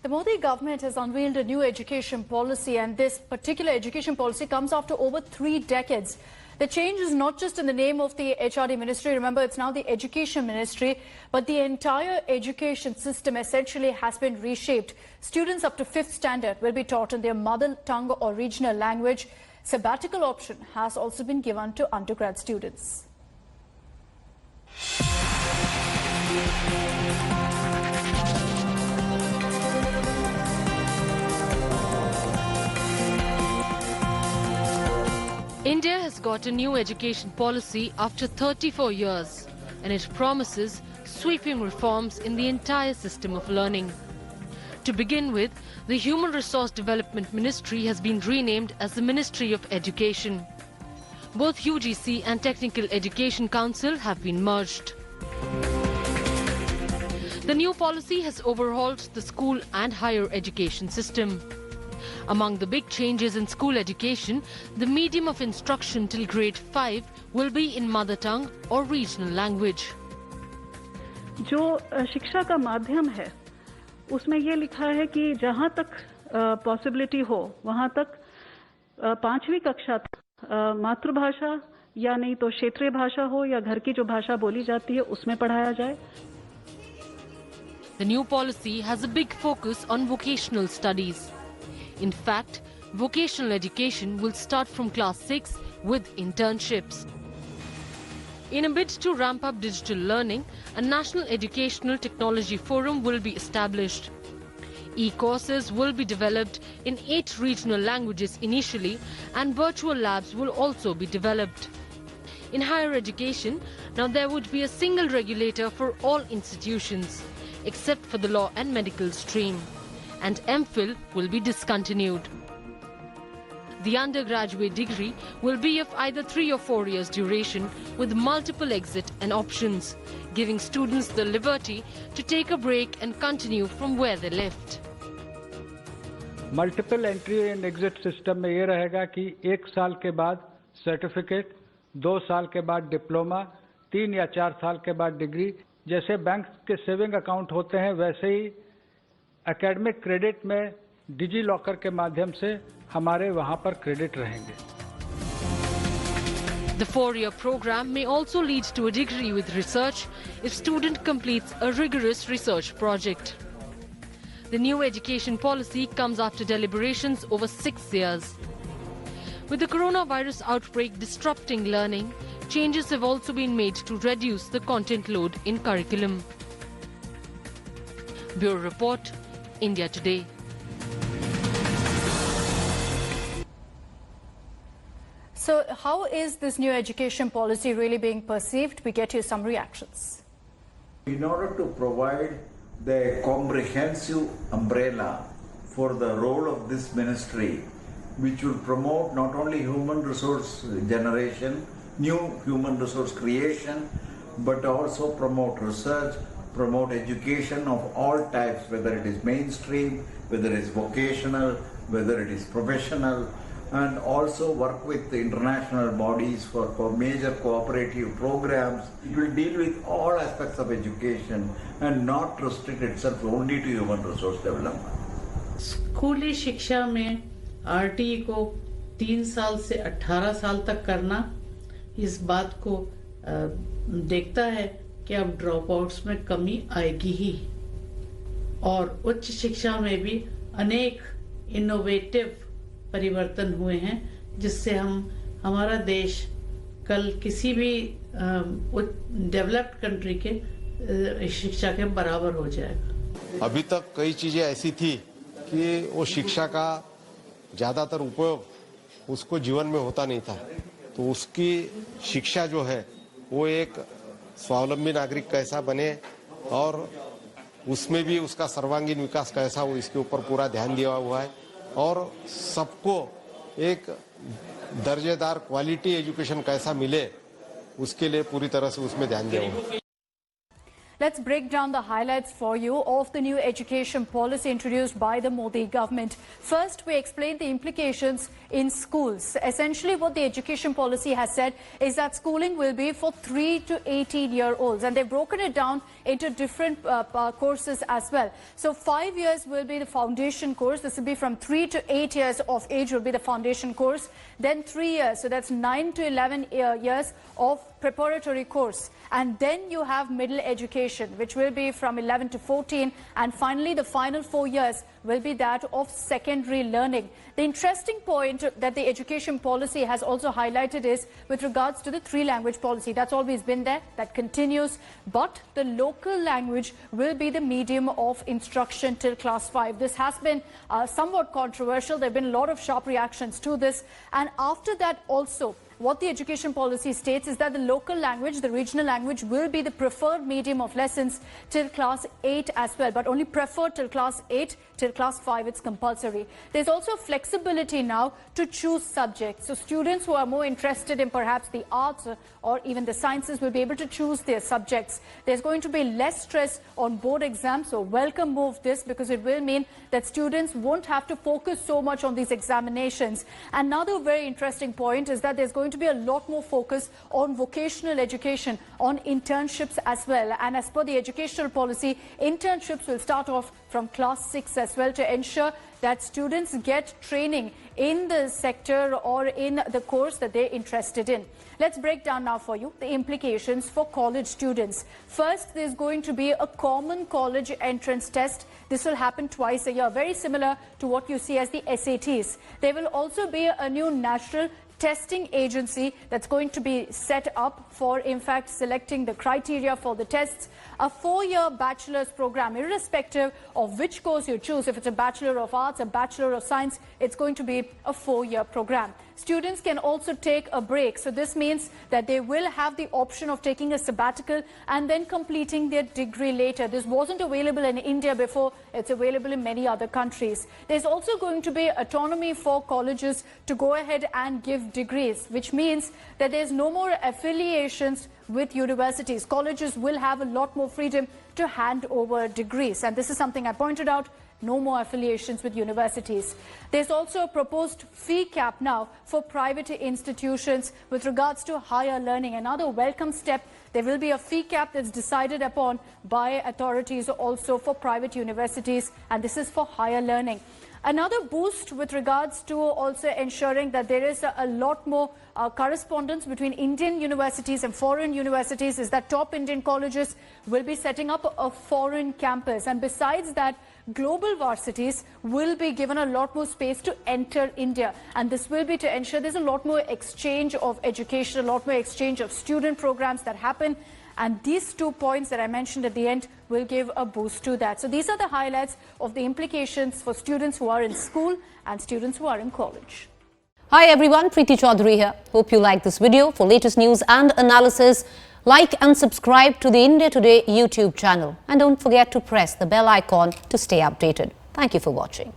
The Modi government has unveiled a new education policy, and this particular education policy comes after over 3 decades. The change is not just in the name of the HRD ministry. Remember, it's now the Education Ministry, but the entire education system essentially has been reshaped. Students up to 5th standard will be taught in their mother tongue or regional language. Sabbatical option has also been given to undergrad students. India has got a new education policy after 34 years, and it promises sweeping reforms in the entire system of learning. To begin with, the Human Resource Development Ministry has been renamed as the Ministry of Education. Both UGC and Technical Education Council have been merged. The new policy has overhauled the school and higher education system. Among the big changes in school education, the medium of instruction till grade 5 will be in mother tongue or regional language. जो शिक्षा का माध्यम है, उसमें ये लिखा है कि जहाँ तक पॉसिबिलिटी हो, वहाँ तक 5वीं कक्षा तक मातृभाषा या नहीं तो क्षेत्रीय भाषा हो या घर की जो भाषा बोली जाती है, उसमें पढ़ाया जाए. The new policy has a big focus on vocational studies. In fact, vocational education will start from class 6 with internships. In a bid to ramp up digital learning, a National Educational Technology Forum will be established. E-courses will be developed in 8 regional languages initially, and virtual labs will also be developed. In higher education, now there would be a single regulator for all institutions, except for the law and medical stream, and MPhil will be discontinued. The undergraduate degree will be of either 3 or 4 years duration with multiple exit and options, giving students the liberty to take a break and continue from where they left. Multiple entry and exit system में ये रहेगा कि 1 साल के बाद certificate, 2 साल के बाद डिप्लोमा, 3 या 4 साल के बाद डिग्री. जैसे बैंक के सेविंग अकाउंट होते हैं, वैसे ही एकेडमिक क्रेडिट में डिजी लॉकर के माध्यम से हमारे वहां पर क्रेडिट रहेंगे. The 4-year program may also lead to a degree with research if student completes a rigorous research project. The new education policy comes after deliberations over 6 years. With the coronavirus outbreak disrupting learning, changes have also been made to reduce the content load in curriculum. Bureau Report, India Today. So how is this new education policy really being perceived? We get you some reactions. In order to provide the comprehensive umbrella for the role of this ministry, which will promote not only human resource generation, new human resource creation, but also promote research, promote education of all types, whether it is mainstream, whether it is vocational, whether it is professional, and also work with the international bodies for major cooperative programs. It will deal with all aspects of education and not restrict itself only to human resource development. स्कूली शिक्षा में RTE को 3 साल से 18 साल तक करना इस बात को देखता है कि अब ड्रॉप आउट्स में कमी आएगी ही, और उच्च शिक्षा में भी अनेक इनोवेटिव परिवर्तन हुए हैं, जिससे हमारा देश कल किसी भी डेवलप्ड कंट्री के शिक्षा के बराबर हो जाएगा. अभी तक कई चीजें ऐसी थी कि वो शिक्षा का ज्यादातर उपयोग उसको जीवन में होता नहीं था, तो उसकी शिक्षा जो है वो एक स्वावलंबी नागरिक कैसा बने और उसमें भी उसका सर्वांगीण विकास कैसा हो, इसके ऊपर पूरा ध्यान दिया हुआ है, और सबको एक दर्जेदार क्वालिटी एजुकेशन कैसा मिले उसके लिए पूरी तरह से उसमें ध्यान दिया हुआ है. Let's break down the highlights for you of the new education policy introduced by the Modi government. First, we explain the implications in schools. Essentially, what the education policy has said is that schooling will be for 3 to 18-year-olds, and they've broken it down into different courses as well. So 5 years will be the foundation course. This will be from 3 to 8 years of age will be the foundation course. Then 3 years, so that's 9 to 11 years of preparatory course. And then you have middle education, which will be from 11 to 14. And finally, the final 4 years will be that of secondary learning. The interesting point that the education policy has also highlighted is with regards to the 3-language policy. That's always been there, that continues. But the local language will be the medium of instruction till class 5. This has been somewhat controversial. There have been a lot of sharp reactions to this. And after that also, what the education policy states is that the local language, the regional language, will be the preferred medium of lessons till class 8 as well, but only preferred till class 8. Till class 5, it's compulsory. There's also flexibility now to choose subjects. So students who are more interested in perhaps the arts or even the sciences will be able to choose their subjects. There's going to be less stress on board exams, so welcome move this, because it will mean that students won't have to focus so much on these examinations. Another very interesting point is that there's going to be a lot more focus on vocational education, on internships as well. And as per the educational policy, internships will start off from class 6 as well, to ensure that students get training in the sector or in the course that they're interested in. Let's break down now for you the implications for college students. First, there's going to be a common college entrance test. This will happen twice a year, very similar to what you see as the SATs. There will also be a new national testing agency that's going to be set up for, in fact, selecting the criteria for the tests. A 4-year bachelor's program, irrespective of which course you choose. If it's a Bachelor of Arts, a Bachelor of Science, it's going to be a 4-year program. Students can also take a break. So this means that they will have the option of taking a sabbatical and then completing their degree later. This wasn't available in India before. It's available in many other countries. There's also going to be autonomy for colleges to go ahead and give degrees, which means that there's no more affiliations with universities. Colleges will have a lot more freedom to hand over degrees. And this is something I pointed out. No more affiliations with universities. There's also a proposed fee cap now for private institutions with regards to higher learning. Another welcome step. There will be a fee cap that's decided upon by authorities also for private universities, and this is for higher learning. Another boost with regards to also ensuring that there is a lot more correspondence between Indian universities and foreign universities is that top Indian colleges will be setting up a foreign campus. And besides that, global varsities will be given a lot more space to enter India. And this will be to ensure there's a lot more exchange of education, a lot more exchange of student programs that happen. And these 2 points that I mentioned at the end will give a boost to that. So these are the highlights of the implications for students who are in school and students who are in college. Hi everyone, Preeti Chaudhary here. Hope you like this video. For latest news and analysis, like and subscribe to the India Today YouTube channel. And don't forget to press the bell icon to stay updated. Thank you for watching.